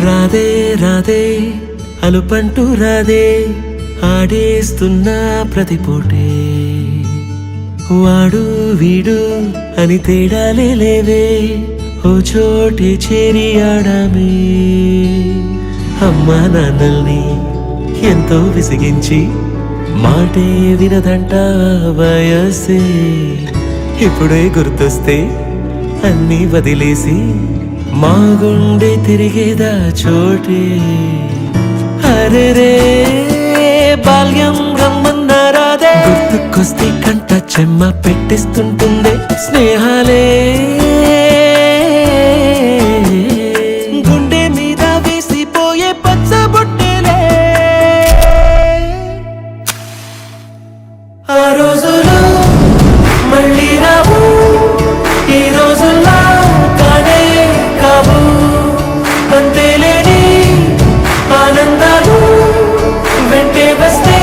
రాధే రాధే అలుపంటూ రాధే ఆడేస్తున్నా ప్రతిపోటే వాడు వీడు అని తేడాలే లేవే ఓ చోటే చేరి ఆడామే అమ్మా నాన్నల్ని ఎంతో విసిగించి మాటే వినదంట వయసే ఇప్పుడే గుర్తొస్తే అన్నీ వదిలేసి మా గుండె తిరిగేదా చోటే అరే రే బాల్యం రమ్మన్నారాదే గుర్తుకొస్తే కంట చెమ్మ పెట్టిస్తుంటుందే స్నేహాలే గుండె మీద వేసిపోయే పచ్చబొట్టేలే ఆ రోజులు మళ్ళీ రావు ఈ రోజుల్లో కానే కావు అంతేలేని ఆనందాలు వెంటే వస్తే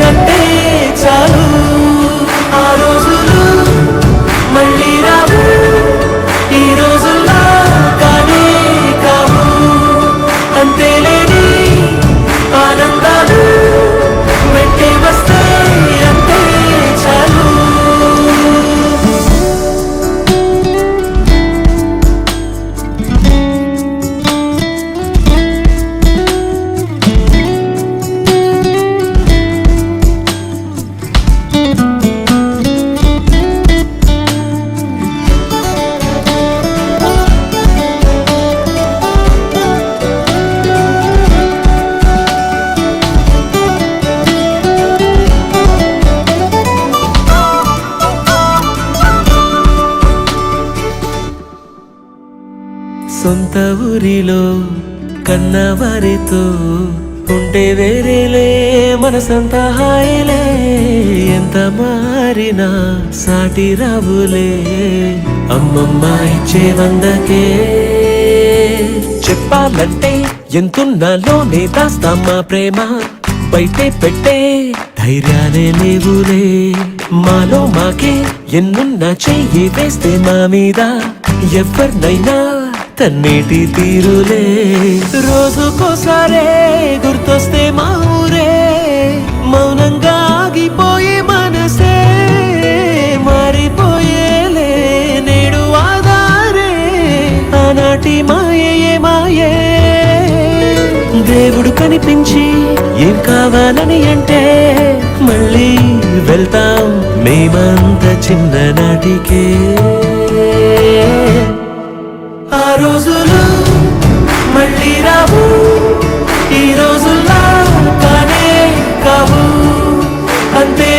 అంటే చాలు ఆ రోజులు మళ్ళీ రావు ఈ రోజుల్లో కానే కావు అంతేలేని ఆనందాలు వెంటే వస్తే అంటే చాలు సొంత ఊరిలో కన్నవారితో ఉంటే వేరేలే మనసంతా హాయిలే ఎంత మారినా సాటి రావులే అమ్మమ్మ ఇచ్చే వందకే చెప్పాలంటే ఎంతున్నాలోనే దాస్తామా ప్రేమ బయటే పెట్టే ధైర్యాలే లేవులే మాలో మాకే ఎన్నున్నా చెయ్యి వేస్తే మా మీద ఎవరినైనా తన్నేటి తీరులే రోజుకోసారే గుర్తొస్తే మా ఊరే మౌనంగా ఆగిపోయే మనసే మారిపోయేలే నేడు ఆధారే ఆనాటి మాయే మాయే దేవుడు కనిపించి ఏం కావాలని అంటే మళ్ళీ వెళ్తాం మేమంత చిన్ననాటికే ఆ రోజులు మళ్ళీ రావు ఈ రోజుల్లో కానే కావు అంతే